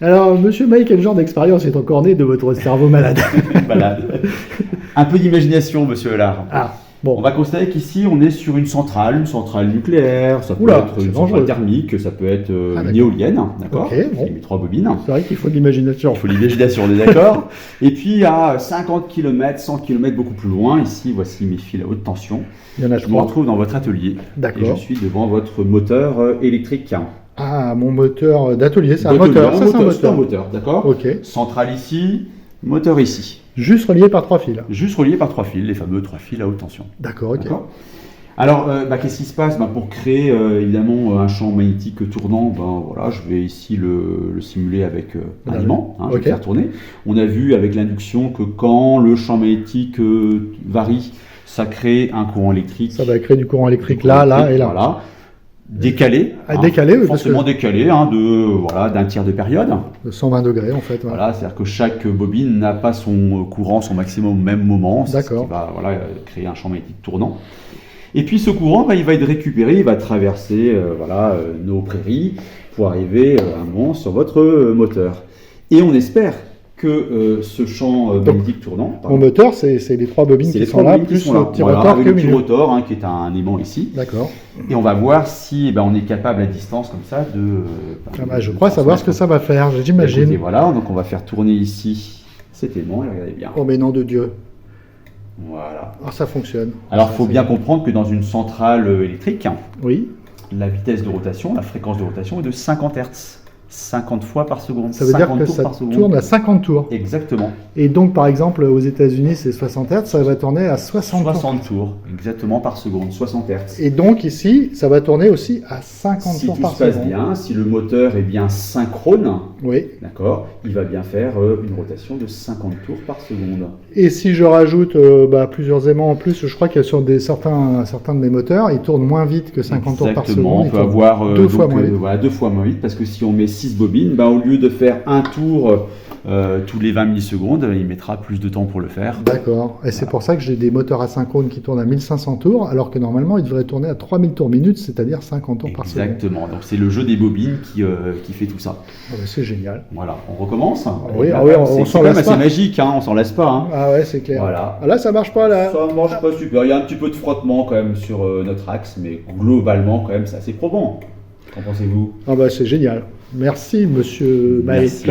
Alors, monsieur May, quel genre d'expérience est encore né de votre cerveau malade? Malade. Un peu d'imagination, monsieur Hollard. Ah, On bon. va constater qu'ici, on est sur une centrale nucléaire, ça peut Oula, être c'est une dangereux. centrale thermique, ça peut être Ah, une d'accord. éolienne, d'accord. Ok, bon. J'ai mis 3 bobines. C'est vrai qu'il faut de l'imagination. Il faut l'imagination, on est d'accord. Et puis à 50 km, 100 km beaucoup plus loin, ici, voici mes fils à haute tension. Il y en a Je me 3. retrouve dans votre atelier D'accord. et je suis devant votre moteur électrique. Ah, mon moteur d'atelier, c'est un D'atelier, moteur. Ça, c'est un c'est un moteur. moteur, d'accord. Ok. Centrale ici, moteur ici. Juste relié par 3 fils. Juste relié par 3 fils, les fameux 3 fils à haute tension. D'accord, ok. D'accord. Alors, qu'est-ce qui se passe? Pour créer évidemment un champ magnétique tournant, voilà, je vais ici le simuler avec un Voilà. aimant, je vais Ok. le faire tourner. On a vu avec l'induction que quand le champ magnétique varie, ça crée un courant électrique. Ça va créer du courant électrique là, là et là. Voilà. Décalé. Ah, décalé, oui, parce forcément que- décalé, d'un tiers de période. De 120 degrés, en fait. ouais. Voilà, c'est-à-dire que chaque bobine n'a pas son courant, son maximum au même moment. C'est ce D'accord. qui va créer un champ magnétique tournant. Et puis ce courant, il va être récupéré, il va traverser nos prairies pour arriver à un moment sur votre moteur. Et on espère que ce champ magnétique tournant, Mon moteur, c'est les 3 bobines c'est qui les sont 3 là, bobines qui plus sont le là. petit Voilà, rotor avec qui est au le petit milieu. rotor qui est un aimant ici. D'accord. Et on va voir si on est capable à distance comme ça de... Ah bah, je crois savoir ce que ça va faire, Écoutez, j'imagine. voilà, donc on va faire tourner ici cet aimant, et regardez bien. Oh, mais nom de Dieu. Voilà. Ah, ça fonctionne. Alors, il Ça, faut c'est- bien comprendre que dans une centrale électrique, Oui. la vitesse de rotation, la fréquence de rotation est de 50 Hz. 50 fois par seconde. Ça veut dire 50 que tours ça par seconde. tourne à 50 tours. Exactement. Et donc, par exemple, aux États-Unis, c'est 60 Hz, ça va tourner à 60 tours. 60 tours, exactement par seconde, 60 Hz. Et donc, ici, ça va tourner aussi à 50 Si tours tout par se passe seconde. bien, si le moteur est bien synchrone, Oui. d'accord, il va bien faire une rotation de 50 tours par seconde. Et si je rajoute plusieurs aimants en plus, je crois qu'il y a sur certains de mes moteurs, ils tournent moins vite que 50 tours par Exactement, seconde. on ils peut tournent avoir deux fois moins vite. voilà, 2 fois moins vite, parce que si on met 6 bobines, au lieu de faire un tour tous les 20 millisecondes, il mettra plus de temps pour le faire. D'accord. Et c'est pour ça que j'ai des moteurs asynchrones qui tournent à 1500 tours, alors que normalement, ils devraient tourner à 3000 tours minute, c'est-à-dire 50 tours par seconde. Exactement, donc c'est le jeu des bobines qui fait tout ça. Ah bah, c'est génial. Voilà, on recommence. Oui, Là, ah oui, on c'est s'en quand même lasse assez pas. magique, on s'en laisse pas. Ah ouais, c'est clair. Voilà. Ah là, ça marche pas, là. Ça marche pas super, il y a un petit peu de frottement quand même sur notre axe, mais globalement quand même c'est assez probant. Qu'en pensez-vous? Ah bah, c'est génial. Merci, monsieur Maé. Merci.